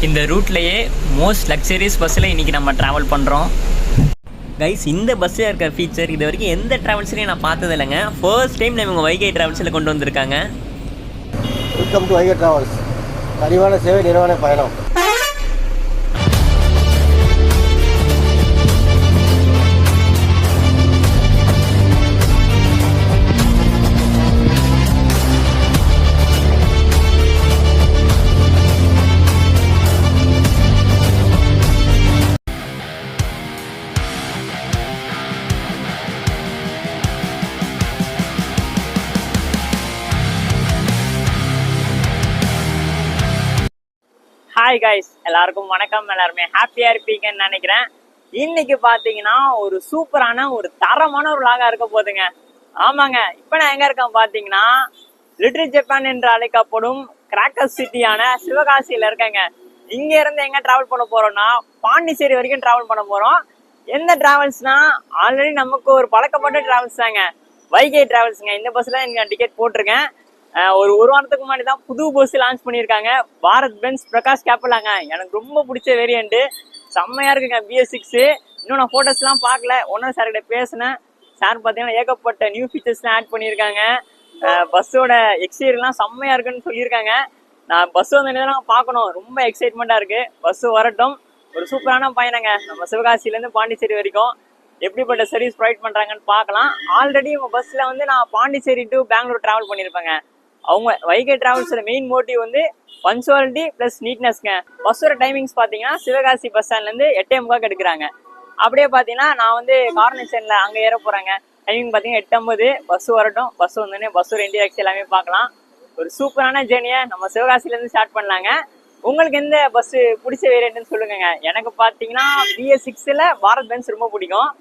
இந்த ரூட்லேயே most luxurious பஸ்ஸில் இன்றைக்கி நம்ம ட்ராவல் பண்ணுறோம். கைஸ், இந்த பஸ்ஸில் இருக்க ஃபீச்சர் இது வரைக்கும் எந்த ட்ராவல்ஸ்லையும் நான் பார்த்தது இல்லைங்க. ஃபர்ஸ்ட் டைம் நம்ம வைகை ட்ராவல்ஸில் கொண்டு வந்திருக்காங்க. வெல்கம் டு வைகை ட்ராவல்ஸ், கனிவான சேவை, நிறைவான பயணம். ஹாய் கைஸ், எல்லாருக்கும் வணக்கம். எல்லாருமே ஹாப்பியாக இருப்பீங்கன்னு நினைக்கிறேன். இன்னைக்கு பார்த்தீங்கன்னா ஒரு சூப்பரான ஒரு தரமான ஒரு vlog-ஆ இருக்க போகுதுங்க. ஆமாங்க, இப்போ நான் எங்கே இருக்கேன் பார்த்தீங்கன்னா லிட்டில் ஜப்பான் என்று அழைக்கப்படும் கிராக்கர் சிட்டியான சிவகாசியில் இருக்கேங்க. இங்கே இருந்து எங்கே ட்ராவல் பண்ண போகிறோம்னா பாண்டிச்சேரி வரைக்கும் ட்ராவல் பண்ண போகிறோம். எந்த ட்ராவல்ஸ்னா ஆல்ரெடி நமக்கு ஒரு பழக்கப்பட்ட ட்ராவல்ஸ் தாங்க, வைகை ட்ராவல்ஸுங்க. இந்த பஸ்ஸில் நான் டிக்கெட் போட்டிருக்கேன். ஒரு வாரத்துக்கு முன்னாடி தான் புது பஸ் லான்ச் பண்ணியிருக்காங்க, பாரத் பென்ஸ் பிரகாஷ் கேப்பலாங்க. எனக்கு ரொம்ப பிடிச்ச வேரியண்ட்டு, செம்மையாக இருக்குங்க BS6. இன்னும் நான் ஃபோட்டோஸ்லாம் பார்க்கல, ஒன்றும் சார்கிட்ட பேசினேன். சார் பார்த்தீங்கன்னா ஏகப்பட்ட நியூ ஃபீச்சர்ஸ்லாம் ஆட் பண்ணியிருக்காங்க. பஸ்ஸோட எக்ஸ்டீரியர்லாம் செம்மையாக இருக்குன்னு சொல்லியிருக்காங்க. நான் பஸ் வந்து பார்க்கணும், ரொம்ப எக்ஸைட்மெண்ட்டாக இருக்குது. பஸ்ஸு வரட்டும். ஒரு சூப்பரான பயணங்க நம்ம சிவகாசிலேருந்து பாண்டிச்சேரி வரைக்கும். எப்படிப்பட்ட சர்வீஸ் ப்ரொவைட் பண்ணுறாங்கன்னு பார்க்கலாம். ஆல்ரெடி உங்கள் பஸ்ஸில் வந்து நான் பாண்டிச்சேரி டு பெங்களூர் ட்ராவல் பண்ணியிருப்பேங்க. அவங்க வைகை டிராவல்ஸோட மெயின் மோட்டிவ் வந்து பங்க்சுவாலிட்டி ப்ளஸ் நீட்னஸ்ங்க. பஸ்ஸோட டைமிங்ஸ் பார்த்தீங்கன்னா சிவகாசி பஸ் ஸ்டாண்ட்லேருந்து 8:45 எடுக்கிறாங்க. அப்படியே பார்த்தீங்கன்னா நான் வந்து கார்னேஷனில் அங்கே ஏற போகிறாங்க. டைமிங் பார்த்தீங்கன்னா 8:50. பஸ்ஸு வரட்டும். பஸ்ஸு வந்தோடனே பஸ்ஸோட இன்டீரியர்ஸ் எல்லாமே பார்க்கலாம். ஒரு சூப்பரான ஜேர்னியை நம்ம சிவகாசிலேருந்து ஸ்டார்ட் பண்ணலாங்க. உங்களுக்கு எந்த பஸ்ஸு பிடிச்ச வேரியண்ட்னு சொல்லுங்க. எனக்கு பார்த்தீங்கன்னா BS6ல் பாரத் பென்ஸ் ரொம்ப பிடிக்கும்.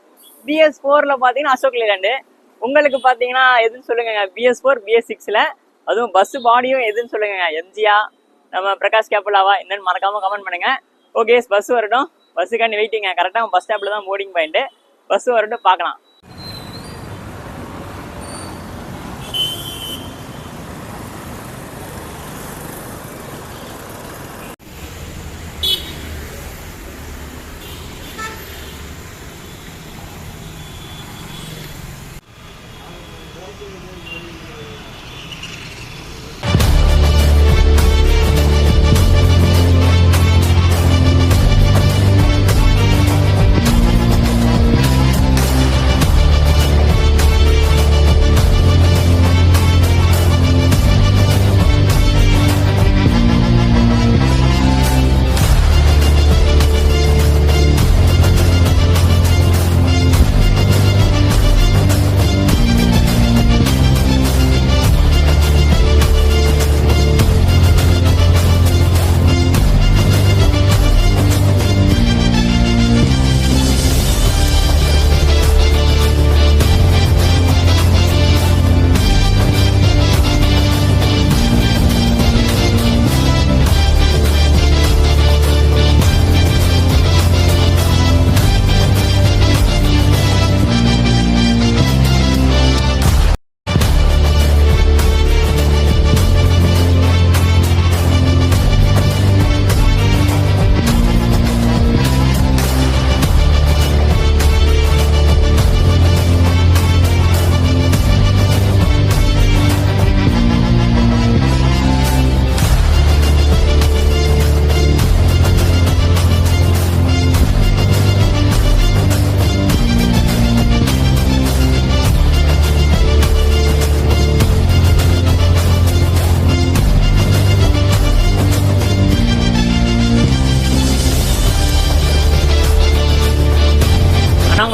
BS4ல் பார்த்தீங்கன்னா அசோக் லேலண்டு. உங்களுக்கு பார்த்தீங்கன்னா எதுன்னு சொல்லுங்க. BS4 BS6ல் அதுவும் பஸ் பாடியும் எதுன்னு சொல்லுங்க. MGயா நம்ம பிரகாஷ் கேப்பலாவா என்னன்னு மறக்காம கமெண்ட் பண்ணுங்க. ஓகே, பஸ் வரட்டும். பஸ்ஸுக்காண்டி வெயிட்டிங்க. கரெக்டாக பஸ் ஸ்டாப்பில் தான் போர்டிங் பாயிண்ட். பஸ் வரட்டும், பார்க்கலாம்.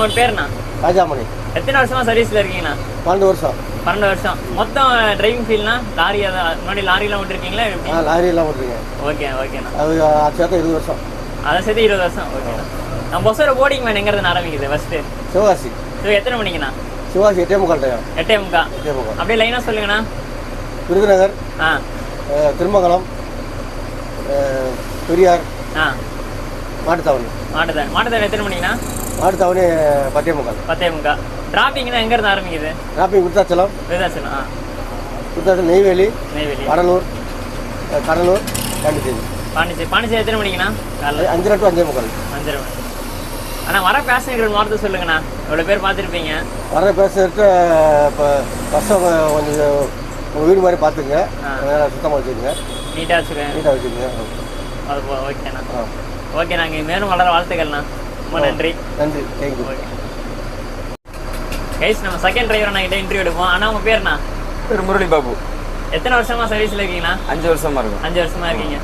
உங்க பேருண்ணா? ராஜாமணி. எத்தனை வருஷமா சர்வீஸ்ல இருக்கீங்கண்ணா? 12 வருஷம். 12 வருஷம். மொத்தம் டிரைவிங் ஃபீல்ட்னா லாரி முன்னாடி லாரிலாம் ஓட்டிருக்கீங்களா? லாரியெல்லாம் ஓட்டிருக்கேன். ஓகேண்ணா. அது சேர்த்து 20 வருஷம். அதை சேர்த்து 20 வருஷம். ஓகேண்ணா. நம்ம பஸ்ஸோட போர்டிங் மேன் எங்க இருந்து ஆரம்பிக்குது? ஃபர்ஸ்ட் சிவகாசி. எத்தனை மணிக்குண்ணா? சிவகாசி 8:45 டைம். 8:45. அப்படியே லைனா சொல்லுங்கண்ணா. விருதுநகர், திருமங்கலம், பெரியார், மாட்டுத்தாவணி. மாட்டுத்தாவணி எத்தனை மணிக்குண்ணா? மாட்டுத்தாவணி 10:45. 10:45. டிராப்பிங் தான் எங்க இருந்து ஆரம்பிக்குது? டிராப்பிங் விருத்தாச்சலம், விருத்தாச்சலம், நெய்வேலி, கடலூர், பாண்டிச்சேரி. பாண்டிச்சேரி எத்தனை மணிங்கண்ணா? காலைல 5:30 to 5:45. 5:30 மணி. ஆனால் வர பேசஞ்சர்கள் வார்த்தை சொல்லுங்கண்ணா, எவ்வளோ பேர் பார்த்துருப்பீங்க. வர பேசுறதுக்கு இப்போ பஸ்ஸை கொஞ்சம் உங்கள் வீடு மாதிரி பார்த்துங்க, சுத்தமாக வச்சுக்கோங்க, நீட்டாக வச்சுக்கோங்க. அது ஓகேண்ணா. ஓகே, நாங்கள் மேலும் வளர வாழ்த்துக்கள்ண்ணா. ரொம்ப நன்றி. தேங்க்யூ. ஓகே கைஸ், நம்ம செகண்ட் டிரைவர் நான் கிட்ட இன்டர்வியூ எடுப்போம். ஆனால் உங்கள் பேர்ண்ணா? பேர் முரளி பாபு. எத்தனை வருஷமா சர்வீஸில் இருக்கீங்கண்ணா? 5 வருஷமா இருக்கும். 5 வருஷமா இருக்கீங்க.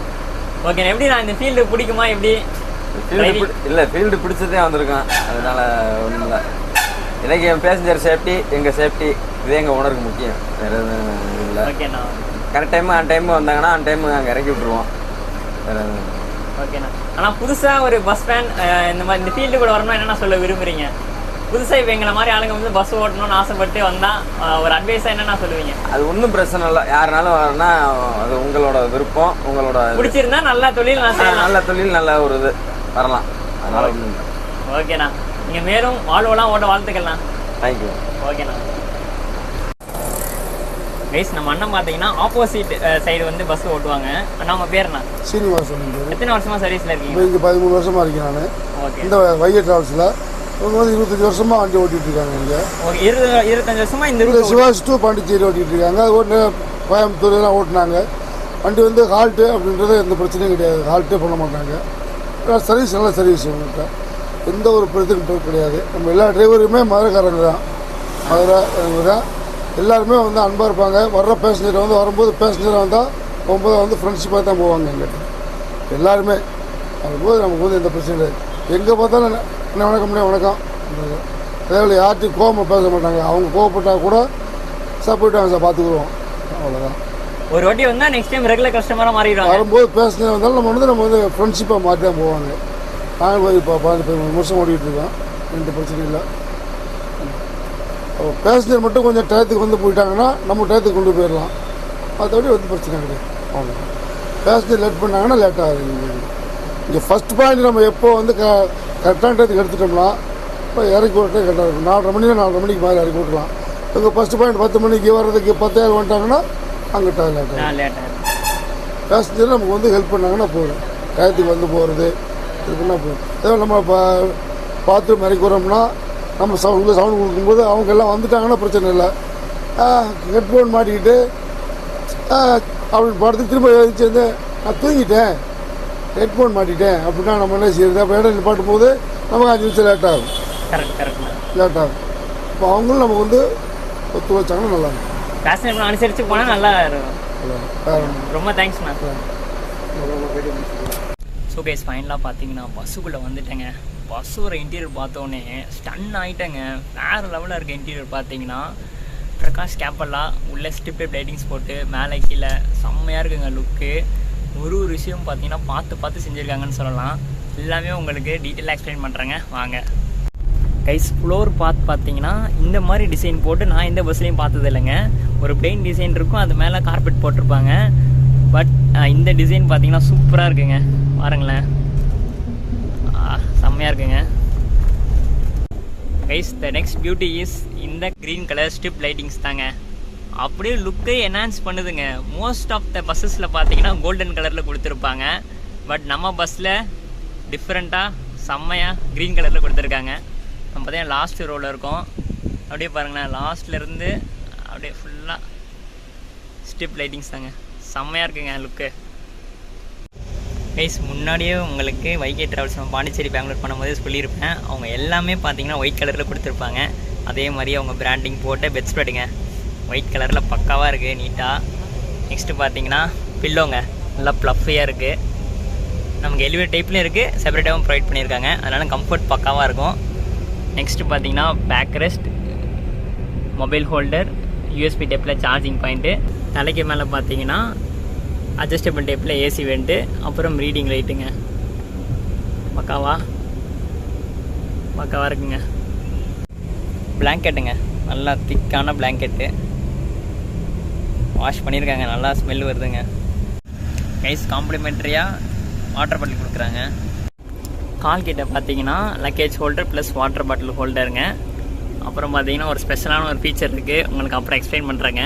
ஓகே, எப்படி நான் இந்த ஃபீல்டு பிடிக்குமா? எப்படி இல்லை, ஃபீல்டு பிடிச்சதே வந்திருக்கேன். அதனால ஒன்றும் இல்லை. எனக்கு என் பேசஞ்சர் சேஃப்டி, எங்கள் சேஃப்டி, இதே எங்கள் ஓனருக்கு முக்கியம். வேறு எதுவும் இல்லை. ஓகேண்ணா. கரெக்ட் டைமு ஆன் டைமு வந்தாங்கன்னா ஆன் டைமு நாங்கள் இறக்கி விட்ருவோம். வேறு எதுவும். ஓகேண்ணா. ஆனால் புதுசாக ஒரு பஸ் ஸ்டாண்ட் இந்த மாதிரி இந்த ஃபீல்டு கூட வரணும்னா என்னென்ன சொல்ல விரும்புகிறீங்க? புதுசாக இப்போ எங்களை மாதிரி ஆளுங்க வந்து பஸ் ஓட்டணும்னு ஆசைப்பட்டு வந்தால் ஒரு அட்வைஸாக என்னென்ன சொல்லுவீங்க? அது ஒன்றும் பிரச்சனை இல்லை. யாருனாலும் வரணும்னா அது உங்களோட விருப்பம், உங்களோட பிடிச்சிருந்தா நல்ல தொழில், நல்ல தொழில், நல்ல ஒரு இது வரலாம். அதனால் ஒன்றும் இல்லை. ஓகேண்ணா. நீங்கள் மேலும் வாழ்வெல்லாம் ஓட்ட வாழ்த்துக்கள்ண்ணா. தேங்க்யூ. ஓகேண்ணா. கைஸ், நம்ம அண்ணன் பார்த்தீங்கன்னா ஆப்போசிட் சைடு வந்து பஸ் ஓட்டுவாங்க. அண்ணா உங்கள் பேருண்ணா? சீனிவாசன். எத்தனை வருஷமாக சர்வீஸில் இருக்கீங்க? இங்கே 13 வருஷமாக இருக்கேன் நான். ஓகே. இந்த வைகை டிராவல்ஸில் இவங்க வந்து 25 வருஷமாக வண்டி ஓட்டிகிட்டு இருக்காங்க. இங்கே ஓகே. 25 வருஷமாக இந்த சிவாஜி டு பாண்டிச்சேரி ஓட்டிகிட்டு இருக்காங்க. அது ஓட்டு கோயம்புத்தூர்லாம் ஓட்டினாங்க. வண்டி வந்து ஹால்ட்டு அப்படின்றது எந்த பிரச்சனையும் கிடையாது. ஹால்ட்டே பண்ண மாட்டாங்க. சர்வீஸ் நல்ல சர்வீஸ். இவங்கள்ட்ட எந்த ஒரு பிரச்சனையும் கிடையாது. நம்ம எல்லா டிரைவருமே மதுரைக்காரங்க தான். மதுரை தான். எல்லாருமே வந்து அன்பாக இருப்பாங்க. வர்ற பேசஞ்சர் வந்து வரும்போது பேசஞ்சராக வந்தால் போகும்போது வந்து ஃப்ரெண்ட்ஷிப்பாக தான் போவாங்க. எங்கிட்ட எல்லாருமே வரும்போது நமக்கு வந்து எந்த பிரச்சனையும் கிடையாது. எங்கே பார்த்தாலும் என்ன வணக்கம் அதே போல் யார்ட்டையும் கோபமாக பேச மாட்டாங்க. அவங்க கோவப்பட்டால் கூட சார் போய்ட்டு சார் பார்த்துக்குருவோம். அவ்வளோதான். ஒரு வாட்டி வந்தால் நெக்ஸ்ட் டைம் ரெகுலர் கஸ்டமராக மாறிடுவாங்க. வரும்போது பேசஞ்சர் வந்தாலும் நம்ம வந்து ஃப்ரெண்ட்ஷிப்பாக மாற்றி தான் போவாங்க. நாங்கள் போய் இப்போ 13 வருஷம் ஓடிக்கிட்டு இருக்கோம். எந்த பிரச்சனையும் இல்லை. பேசஞ்சர் மட்டும் கொஞ்சம் டயத்துக்கு வந்து போயிட்டாங்கன்னா நம்ம டயத்துக்கு கொண்டு போயிடலாம். மற்றபடி வந்து பிரச்சனை கிடையாது. அவ்வளோ பேசஞ்சர் லேட் பண்ணாங்கன்னா லேட் ஆகுது. இங்கே ஃபஸ்ட் பாயிண்ட் நம்ம எப்போ வந்து கரெக்டான டயத்துக்கு எடுத்துட்டோம்னா இப்போ இறக்கி விட்டே கரெக்டாக இருக்கும். 4:30 மணினா 4:30 மணிக்கு மாதிரி இறக்கி விட்டுலாம். இங்கே ஃபஸ்ட்டு பாயிண்ட் 10 மணிக்கு வர்றதுக்கு 10 வந்துட்டாங்கன்னா அங்கிட்ட லேட் ஆகும். பேசஞ்சர் நமக்கு வந்து ஹெல்ப் பண்ணாங்கன்னா போயிடும். டயத்துக்கு வந்து போகிறது இது பண்ணால் போயிடும். அதே நம்ம இப்போ பாத்ரூம் இறக்கி வரோம்னா நம்ம சவுண்டு கொடுக்கும்போது அவங்க எல்லாம் வந்துட்டாங்கன்னா பிரச்சனை இல்லை. ஹெட்ஃபோன் மாட்டிக்கிட்டு அப்படின்னு படத்துக்கு திரும்ப எழுதிச்சு வந்து நான் தூங்கிட்டேன், ஹெட்ஃபோன் மாட்டிட்டேன் அப்படின்னா நம்ம என்ன செய்யறது? அப்போ இடம் நிப்பாட்டும் போது நமக்கு 5 நிமிஷம் லேட் ஆகும். லேட் ஆகும். இப்போ அவங்களும் நமக்கு வந்து ஒத்து வச்சாங்கன்னா நல்லா இருக்கும். பேசஞ்சர் அனுசரித்து போனால் நல்லா இருக்கும். ரொம்ப தேங்க்ஸ்ண்ணா. ஸோ கைஸ், ஃபைனலாக பார்த்தீங்கன்னா பஸ்ஸுக்குள்ளே வந்துட்டேங்க. பஸ்ஸோட இன்டீரியர் பார்த்தோன்னே ஸ்டன் ஆகிட்டேங்க. வேறு லெவலில் இருக்க இன்டீரியர் பார்த்தீங்கன்னா பிரகாஷ் கேப்பெல்லாம் உள்ள ஸ்ட்ரிப் லைட்டிங்ஸ் போட்டு மேலே கீழே செம்மையாக இருக்குங்க லுக்கு. ஒரு விஷயம் பார்த்தீங்கன்னா பார்த்து செஞ்சுருக்காங்கன்னு சொல்லலாம். எல்லாமே உங்களுக்கு டீட்டெயிலாக எக்ஸ்பிளைன் பண்ணுறேங்க, வாங்க. கைஸ், ஃப்ளோர் பார்த்தீங்கன்னா இந்த மாதிரி டிசைன் போட்டு நான் எந்த பஸ்லேயும் பார்த்தது இல்லைங்க. ஒரு பிளெயின் டிசைன் இருக்கும், அது மேலே கார்பெட் போட்டிருப்பாங்க. பட் இந்த டிசைன் பார்த்தீங்கன்னா சூப்பராக இருக்குங்க. பாருங்களேன், செம்மையாக இருக்குங்க. Guys, the next beauty is இந்த க்ரீன் கலர் ஸ்ட்ரிப் லைட்டிங்ஸ் தாங்க. அப்படியே லுக்கை என்ஹான்ஸ் பண்ணுதுங்க. மோஸ்ட் ஆஃப் த பஸ்ஸஸில் பார்த்தீங்கன்னா கோல்டன் கலரில் கொடுத்துருப்பாங்க. பட் நம்ம பஸ்ஸில் டிஃப்ரெண்ட்டாக செம்மையாக க்ரீன் கலரில் கொடுத்துருக்காங்க. நம்ம பார்த்தீங்கன்னா லாஸ்ட் ரோவில் இருக்கோம். அப்படியே பாருங்களேன், லாஸ்ட்லேருந்து அப்படியே ஃபுல்லாக ஸ்ட்ரிப் லைட்டிங்ஸ் தாங்க. செம்மையாக இருக்குங்க லுக்கு. கைஸ், முன்னாடியே உங்களுக்கு வைகை ட்ராவல்ஸ் நம்ம பாண்டிச்சேரி பெங்களூர் பண்ணும்போது சொல்லியிருப்பேன். அவங்க எல்லாமே பார்த்தீங்கன்னா ஒயிட் கலரில் கொடுத்துருப்பாங்க. அதே மாதிரி அவங்க பிராண்டிங் போட்ட பெட் ஸ்ப்ரெட்டுங்க ஒயிட் கலரில் பக்காவாக இருக்குது, நீட்டாக. நெக்ஸ்ட்டு பார்த்தீங்கன்னா பில்லோங்க நல்லா ப்ளஃபியாக இருக்குது. நமக்கு எலிவேட் டைப்லேயும் இருக்குது, செப்பரேட்டாகவும் ப்ரொவைட் பண்ணியிருக்காங்க. அதனால் கம்ஃபர்ட் பக்காவாக இருக்கும். நெக்ஸ்ட்டு பார்த்தீங்கன்னா back rest, mobile holder, USB டைப்பில் சார்ஜிங் பாயிண்ட்டு. தலைக்கு மேலே பார்த்தீங்கன்னா அட்ஜஸ்டபிள் டைப்பில் ஏசி வெண்ட்டு, அப்புறம் ரீடிங் லைட்டுங்க. பக்காவாக இருக்குங்க. பிளாங்கெட்டுங்க நல்லா திக்கான பிளாங்கெட்டு, வாஷ் பண்ணியிருக்காங்க, நல்லா ஸ்மெல் வருதுங்க. கைஸ், காம்ப்ளிமெண்ட்ரியாக வாட்டர் பாட்டில் கொடுக்குறாங்க. கால் கிட்ட பார்த்தீங்கன்னா luggage holder plus water bottle ஹோல்டருங்க. அப்புறம் பார்த்தீங்கன்னா ஒரு ஸ்பெஷலான ஒரு ஃபீச்சர் இருக்குது, உங்களுக்கு அப்புறம் எக்ஸ்பிளைன் பண்ணுறேங்க.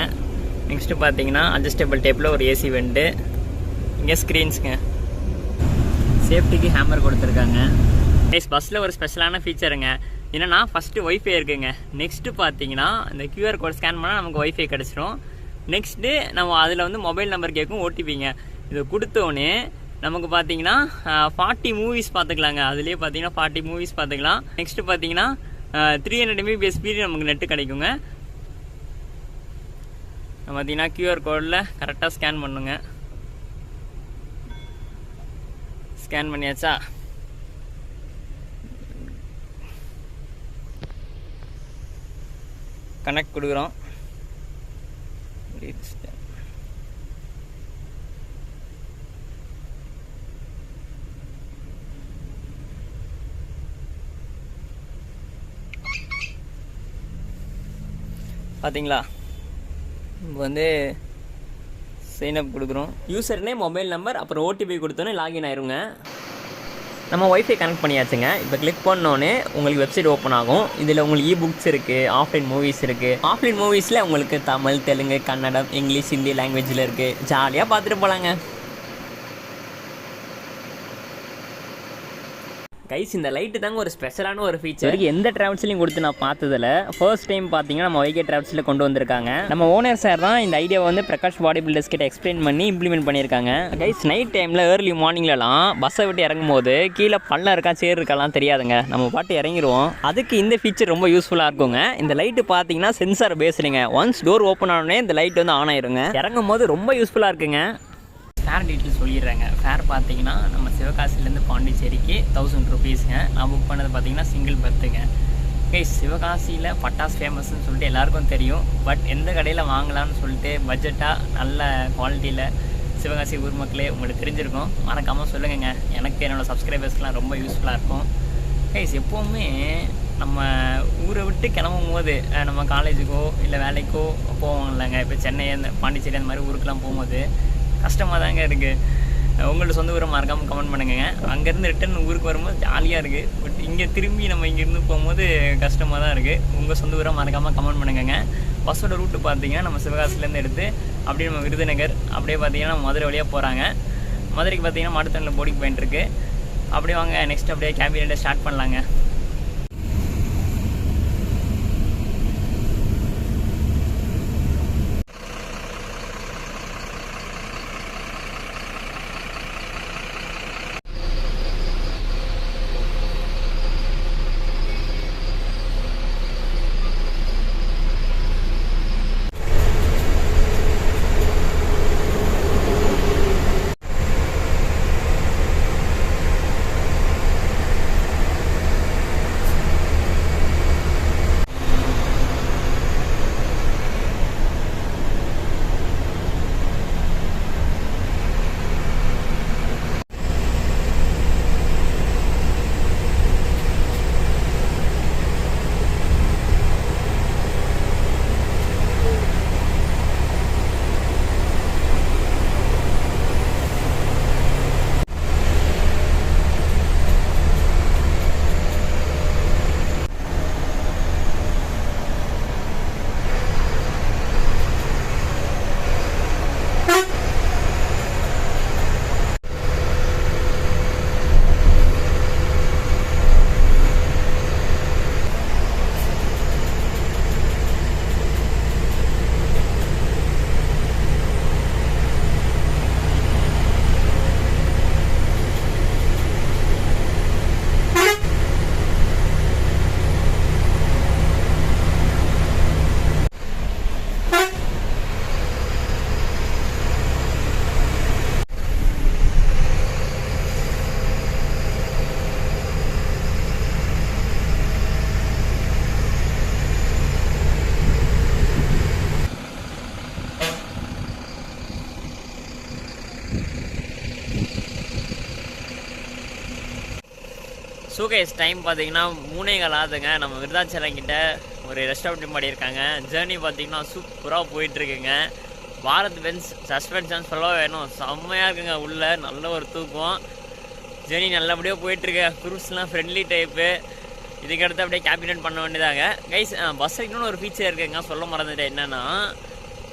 நெக்ஸ்ட்டு பார்த்தீங்கன்னா அட்ஜஸ்டபிள் டைப்பில் ஒரு ஏசி வெண்ட்டு. இங்கே ஸ்க்ரீன்ஸுங்க சேஃப்டிக்கு ஹேமர் கொடுத்துருக்காங்க. பஸ்ஸில் ஒரு ஸ்பெஷலான ஃபீச்சருங்க என்னென்னா ஃபஸ்ட்டு ஒய்ஃபை இருக்குங்க. நெக்ஸ்ட்டு பார்த்தீங்கன்னா இந்த QR கோட் ஸ்கேன் பண்ணால் நமக்கு ஒய்ஃபை கிடச்சிரும். நெக்ஸ்ட்டு நம்ம அதில் வந்து மொபைல் நம்பர் கேட்கும், ஓடிபிங்க. இதை கொடுத்தோன்னே நமக்கு பார்த்தீங்கன்னா 40 மூவிஸ் பார்த்துக்கலாங்க. அதுலேயே பார்த்தீங்கன்னா 40 மூவிஸ் பார்த்துக்கலாம். நெக்ஸ்ட்டு பார்த்தீங்கன்னா 300 MB ஸ்பீடு நமக்கு நெட்டு கிடைக்குங்க. பார்த்தீங்கன்னா QR கோடில் கரெக்டாக ஸ்கேன் பண்ணுங்க. ஸ்கேன் பண்ணியாச்சா? கனெக்ட் கொடுக்குறோம். பார்த்தீங்களா, இப்போ வந்து சைன்அப் கொடுக்குறோம். யூசர் நேம், மொபைல் நம்பர், அப்புறம் ஓடிபி கொடுத்தோன்னே லாகின் ஆயிருங்க. நம்ம ஒய்ஃபை கனெக்ட் பண்ணியாச்சுங்க. இப்போ கிளிக் பண்ணோன்னே உங்களுக்கு வெப்சைட் ஓப்பன் ஆகும். இதில் உங்களுக்கு புக்ஸ் இருக்குது, ஆஃப்லைன் மூவிஸ் இருக்குது. ஆஃப்லைன் மூவிஸில் உங்களுக்கு தமிழ், தெலுங்கு, கன்னடம், இங்கிலீஷ், ஹிந்தி லாங்குவேஜில் இருக்குது. ஜாலியாக பார்த்துட்டு போகலாங்க. கைஸ், இந்த லைட்டு தாங்க ஒரு ஸ்பெஷலான ஒரு ஃபீச்சர். எந்த டிராவல்ஸ்லையும் கொடுத்து நான் பார்த்ததில்ல. ஃபர்ஸ்ட் டைம் பார்த்தீங்கன்னா நம்ம வைகே டிராவல்ஸில் கொண்டு வந்திருக்காங்க. நம்ம ஓனர் சார் தான் இந்த ஐடியாவை வந்து பிரகாஷ் பாடி பில்டர்ஸ் கிட்ட எக்ஸ்பிளைன் பண்ணி இம்ப்ளிமெண்ட் பண்ணியிருக்காங்க. கைஸ், நைட் டைமில் ஏர்லி மார்னிங்லலாம் பஸ்ஸை விட்டு இறங்கும் போது கீழே பள்ளம் இருக்கா சேர் இருக்கலாம் தெரியாதுங்க. நம்ம பாட்டு இறங்கிடுவோம். அதுக்கு இந்த ஃபீச்சர் ரொம்ப யூஸ்ஃபுல்லாக இருக்குங்க. இந்த லைட்டு பார்த்தீங்கன்னா சென்சார் பேசுறீங்க. ஒன்ஸ் டோர் ஓப்பன் ஆனோடனே இந்த லைட் வந்து ஆன் ஆயிருங்க. இறங்கும் போது ரொம்ப யூஸ்ஃபுல்லாக இருக்குங்க. ஃபேர் டீட்டெயில் சொல்லிடுறாங்க. ஃபேர் பார்த்தீங்கன்னா நம்ம சிவகாசிலேருந்து பாண்டிச்சேரிக்கு 1000 ருபீஸுங்க. நான் புக் பண்ணது பார்த்தீங்கன்னா சிங்கிள் பர்த்துங்க. கைஸ், சிவகாசியில் பட்டாஸ் ஃபேமஸ்ன்னு சொல்லிட்டு எல்லாருக்கும் தெரியும். பட் எந்த கடையில் வாங்கலாம்னு சொல்லிட்டு பட்ஜெட்டாக நல்ல குவாலிட்டியில் சிவகாசி ஊர் மக்களே உங்களுக்கு தெரிஞ்சிருக்கும். மறக்காமல் சொல்லுங்கங்க. எனக்கு என்னோடய சப்ஸ்கிரைபர்ஸ்க்கெலாம் ரொம்ப யூஸ்ஃபுல்லாக இருக்கும். கைஸ், எப்போவுமே நம்ம ஊரை விட்டு கிளம்பும் போது நம்ம காலேஜுக்கோ இல்லை வேலைக்கோ போவோம் இல்லைங்க. இப்போ சென்னை, அந்த பாண்டிச்சேரி அந்த மாதிரி ஊருக்கெலாம் போகும்போது கஷ்டமாக தாங்க இருக்குது. உங்களோட சொந்த ஊரை மறக்காமல் கமெண்ட் பண்ணுங்க. அங்கேருந்து ரிட்டன் ஊருக்கு வரும்போது ஜாலியாக இருக்குது. பட் இங்கே திரும்பி நம்ம இங்கேருந்து போகும்போது கஷ்டமாக தான் இருக்குது. உங்கள் சொந்த ஊரை மறக்காமல் கமெண்ட் பண்ணுங்க. பஸ்ஸோட ரூட்டு பார்த்தீங்கன்னா நம்ம சிவகாசிலேருந்து எடுத்து அப்படியே நம்ம விருதுநகர், அப்படியே பார்த்தீங்கன்னா நம்ம மதுரை வழியாக போகிறாங்க. மதுரைக்கு பார்த்தீங்கன்னா மாட்டுத்தண்ணில் போர்டிங் பாயிண்ட் இருக்குது. அப்படியே வாங்க நெக்ஸ்ட் அப்படியே கேபினெட்டை ஸ்டார்ட் பண்ணலாங்க. ஸோ கைஸ், டைம் பார்த்தீங்கன்னா 3:15 ஆகுதுங்க. நம்ம விருதாச்சலம் கிட்ட ஒரு ரெஸ்டாரண்ட் பண்ணியிருக்காங்க. ஜேர்னி பார்த்தீங்கன்னா சூப்பராக போயிட்டுருக்குங்க. பாரத் பென்ஸ் சஸ்பென்ஷன் சொல்ல வேணும், செம்மையாக இருக்குங்க. உள்ள நல்ல ஒரு தூக்கம். ஜேர்னி நல்லபடியாக போயிட்டுருக்கு. குரூஸ்லாம் ஃப்ரெண்ட்லி டைப்பு. இதுக்கடுத்து அப்படியே கேபினட் பண்ண வேண்டியதாங்க. கைஸ், பஸ்ஸில் இன்னொன்று ஒரு ஃபீச்சர் இருக்குங்க, சொல்ல மறந்துட்டேன். என்னென்னா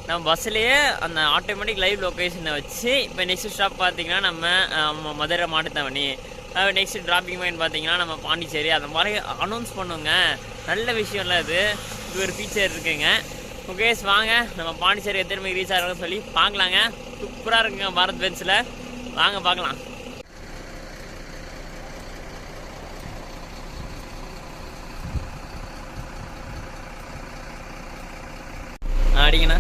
நம்ம பஸ்ஸுலேயே அந்த ஆட்டோமேட்டிக் லைவ் லொக்கேஷனை வச்சு இப்போ நெக்ஸ்ட் ஸ்டாப் பார்த்தீங்கன்னா நம்ம Madurai Mattuthavani, next dropping point பார்த்தீங்கன்னா நம்ம பாண்டிச்சேரி, அந்த மாதிரி அனௌன்ஸ் பண்ணுவோங்க. நல்ல விஷயம்ல இது ஒரு ஃபீச்சர் இருக்குங்க. ஓகே வாங்க நம்ம பாண்டிச்சேரி எத்தனை மணிக்கு ரீச் ஆகிறோம்னு சொல்லி பார்க்கலாங்க. சூப்பராக இருக்குங்க பாரத் பென்ஸில், வாங்க பார்க்கலாம். அடிங்கண்ணா.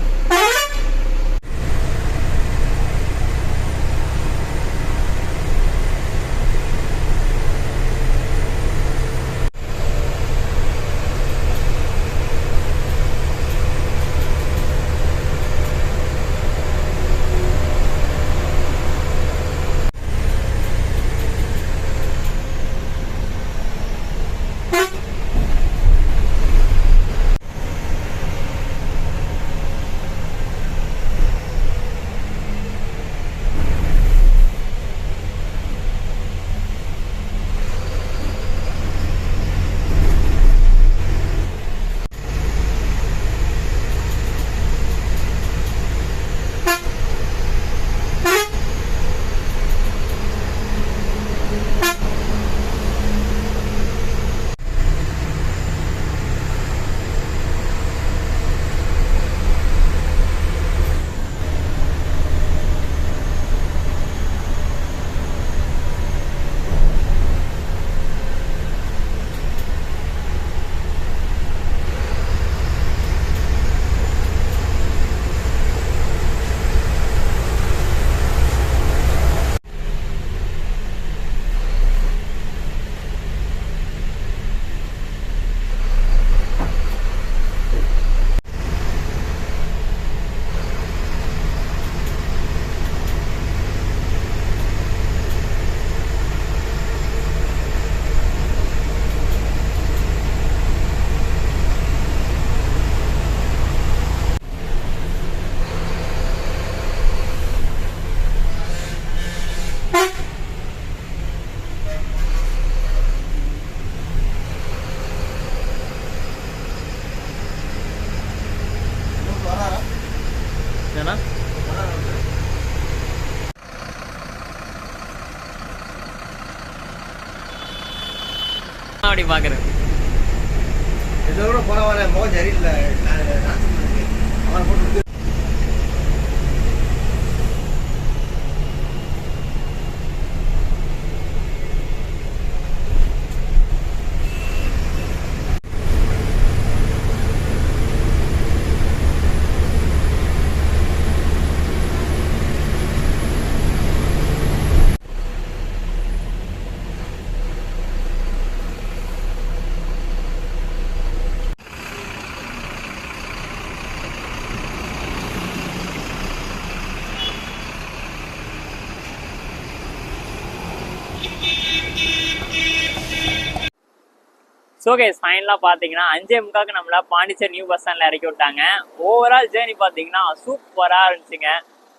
என்னண்ணா அப்படி பார்க்குறேன். இதோட பரவாயில்ல, மோகம் சரியில்லை. அவன் போட்டு ஸோ கைஸ் ஃபைனலாக பார்த்தீங்கன்னா 5:45 நம்மள பாண்டிச்சேரி நியூ பஸ் ஸ்டாண்டில் இறக்கி விட்டாங்க. ஓவரால் ஜேர்னி பார்த்தீங்கன்னா சூப்பராக இருந்துச்சுங்க.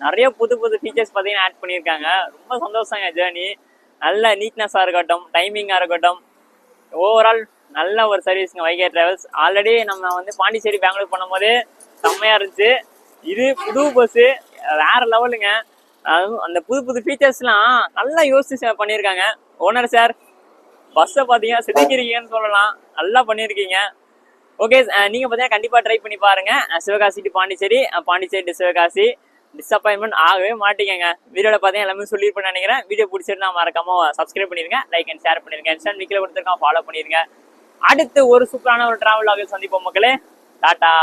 நிறைய புது புது ஃபீச்சர்ஸ் பார்த்தீங்கன்னா ஆட் பண்ணியிருக்காங்க. ரொம்ப சந்தோஷங்க ஜேர்னி. நல்ல நீட்னஸாக இருக்கட்டும், டைமிங்காக இருக்கட்டும், ஓவரால் நல்ல ஒரு சர்வீஸுங்க வைகை டிராவல்ஸ். ஆல்ரெடி நம்ம வந்து பாண்டிச்சேரி பெங்களூர் பண்ணும்போது செம்மையாக இருந்துச்சு. இது புது பஸ்ஸு வேற லெவலுங்க. அதுவும் அந்த புது புது ஃபீச்சர்ஸ்லாம் நல்லா யோசிச்சு பண்ணியிருக்காங்க. ஓனர் சார் பஸ்ஸை பார்த்தீங்கன்னா செதுக்கிருக்கீங்கன்னு சொல்லலாம், நல்லா பண்ணியிருக்கீங்க. ஓகே நீங்கள் பார்த்தீங்கன்னா கண்டிப்பாக ட்ரை பண்ணி பாருங்க. Sivakasi to Pondicherry, Pondicherry to Sivakasi. Disappointment ஆகவே மாட்டீங்க. வீடியோவில் பார்த்தீங்கன்னா எல்லாமே சொல்லியிருப்பேன்னு நினைக்கிறேன். வீடியோ பிடிச்சிருந்தா மறக்காம சப்ஸ்கிரைப் பண்ணிருங்க, லைக் அண்ட் ஷேர் பண்ணிருங்க, இன்ஸ்டான் வீக்கில் கொடுத்துருக்கோம், ஃபாலோ பண்ணிருங்க. அடுத்து ஒரு சூப்பரான ஒரு டிராவல் ஆக சந்திப்போம் மக்களே. டாட்டா.